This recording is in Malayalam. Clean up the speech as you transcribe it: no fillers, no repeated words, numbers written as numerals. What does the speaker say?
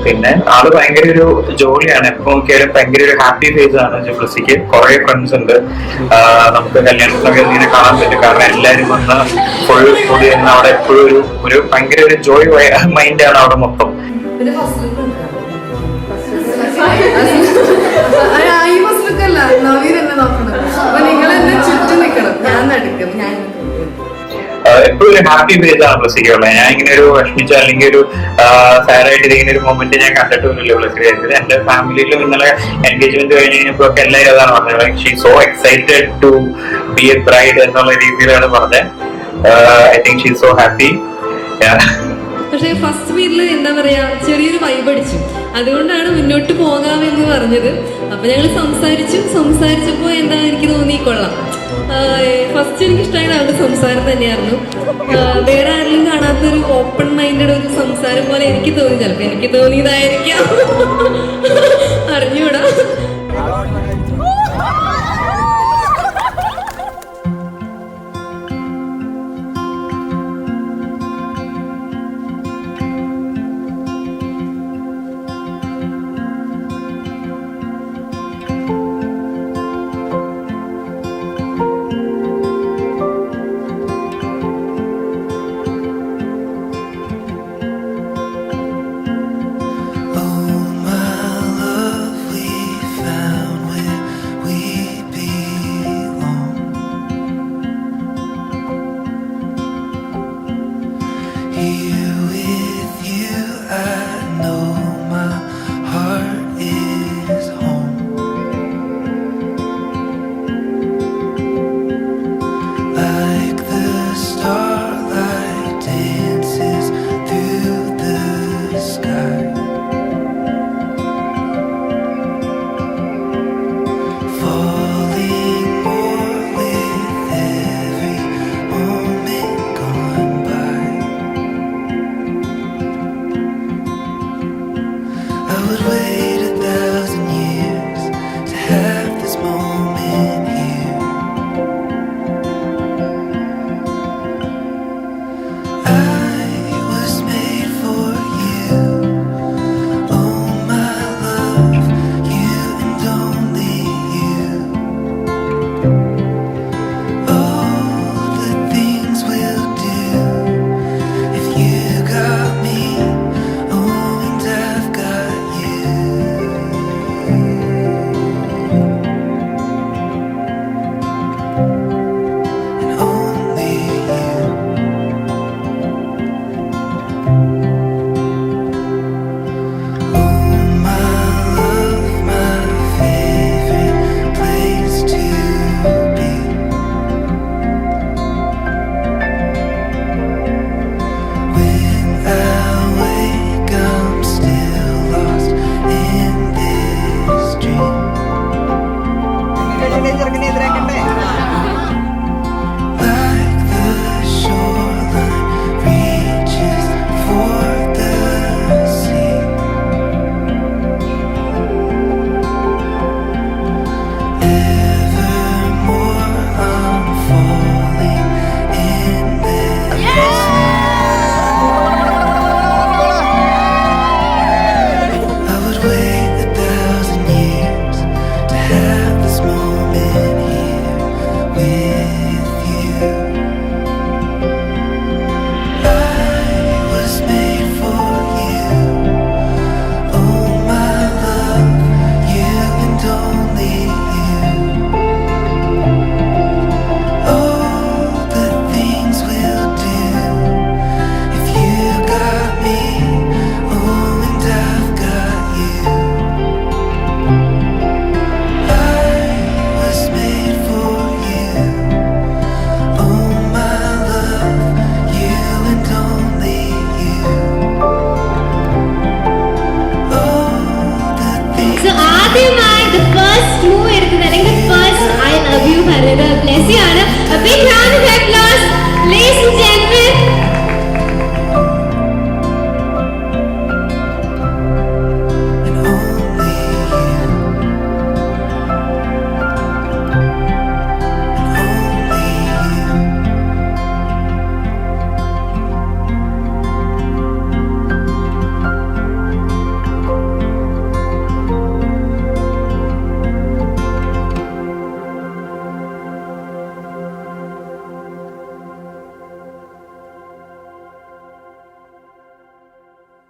പിന്നെ ആള് ഭയങ്കര ഒരു ജോലിയാണ്, എപ്പോ നോക്കിയാലും ഭയങ്കര ഒരു ഹാപ്പി ഫേസ് ആണ് ജുബ്ലസിക്ക്. കുറെ ഫ്രണ്ട്സ് ഉണ്ട്, നമുക്ക് കല്യാണത്തിനൊക്കെ ഇങ്ങനെ കാണാൻ പറ്റും. കാരണം എല്ലാരും വന്ന് ഫുൾ കൂടി അവിടെ എപ്പോഴും ഒരു ഭയങ്കര ഒരു ജോയ് മൈൻഡാണ് അവിടെ മൊത്തം. എപ്പോഴും ഒരു ഹാപ്പി ഫേസ് ആണ് ബ്ലസ്സിക്കുള്ളത്. ഞാൻ ഇങ്ങനെ ഒരു വിഷമിച്ച അല്ലെങ്കിൽ ഒരു സാഡായിട്ട് ഇരിക്കുന്ന ഒരു മൊമെന്റ് ഞാൻ കണ്ടിട്ടൊന്നുമില്ല ബ്ലസ്സിക്ക്. എന്റെ ഫാമിലിയിലും ഇന്നലെ എൻഗേജ്മെന്റ് കഴിഞ്ഞ് കഴിഞ്ഞപ്പോൾ ഒക്കെ എല്ലാവരും അതാണ് പറഞ്ഞത്. She so excited to be a bride എന്നുള്ള രീതിയിലാണ് പറഞ്ഞത്. I think she so happy. പക്ഷെ ഫസ്റ്റ് മീറ്റില് എന്താ പറയാ, ചെറിയൊരു വൈബ് അടിച്ചു. അതുകൊണ്ടാണ് മുന്നോട്ട് പോകാമെന്ന് പറഞ്ഞത്. അപ്പൊ ഞങ്ങൾ സംസാരിച്ചപ്പോ എന്താ എനിക്ക് തോന്നി കൊള്ളാം. ഫസ്റ്റ് എനിക്ക് ഇഷ്ടമായത് അവരുടെ സംസാരം തന്നെയായിരുന്നു. വേറെ ആരെങ്കിലും കാണാത്തൊരു ഓപ്പൺ മൈൻഡഡ് ഒരു സംസാരം പോലെ എനിക്ക് തോന്നി. ചിലപ്പോ എനിക്ക് തോന്നിയതായിരിക്കാം, അറിഞ്ഞൂടാ. Bless you, Anna. A big round of applause, ladies and gentlemen.